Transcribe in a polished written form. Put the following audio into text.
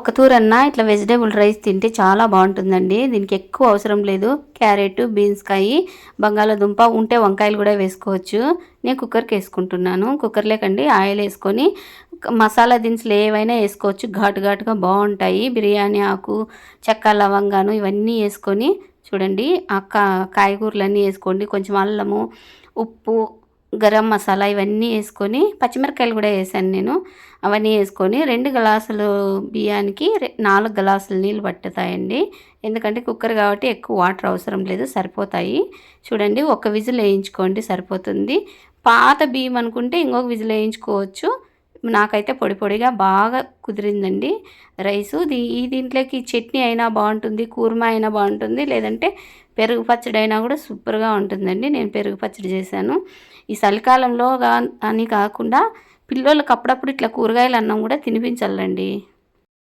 ఒక్కతూరన్నా ఇట్లా vegetable rice తింటే చాలా బాగుంటుందండి. దీనికి ఎక్కువ అవసరం లేదు. క్యారెట్, బీన్స్ కాయి, బంగాళాదుంప ఉంటే వంకాయలు కూడా వేసుకోవచ్చు. నేను కుక్కర్కి వేసుకుంటున్నాను. కుక్కర్లేకండి ఆయిల్ వేసుకొని మసాలా దినుసులు ఏవైనా వేసుకోవచ్చు. ఘాటు ఘాటుగా బాగుంటాయి. బిర్యానీ ఆకు, చెక్క, లవంగాను ఇవన్నీ వేసుకొని చూడండి ఆ కాయగూరలన్నీ వేసుకోండి. కొంచెం అల్లము, ఉప్పు, గరం మసాలా ఇవన్నీ వేసుకొని పచ్చిమిరపకాయలు కూడా వేసాను నేను. అవన్నీ వేసుకొని 2 గ్లాసులు బియ్యానికి 4 గ్లాసులు నీళ్ళు పట్టుతాయండి. ఎందుకంటే కుక్కర్ కాబట్టి ఎక్కువ వాటర్ అవసరం లేదు, సరిపోతాయి. చూడండి ఒక విజిల్ వేయించుకోండి సరిపోతుంది. పాత బియ్యం అనుకుంటే ఇంకొక విజిల్ వేయించుకోవచ్చు. నాకైతే పొడి పొడిగా బాగా కుదిరిందండి రైసు. దీంట్లోకి చట్నీ అయినా బాగుంటుంది, కూర్మా అయినా బాగుంటుంది, లేదంటే పెరుగు పచ్చడి అయినా కూడా సూపర్గా ఉంటుందండి. నేను పెరుగు పచ్చడి చేశాను. ఈ చలికాలంలో అని కాకుండా పిల్లలకి అప్పుడప్పుడు ఇట్లా కూరగాయల అన్నం కూడా తినిపించాలండి.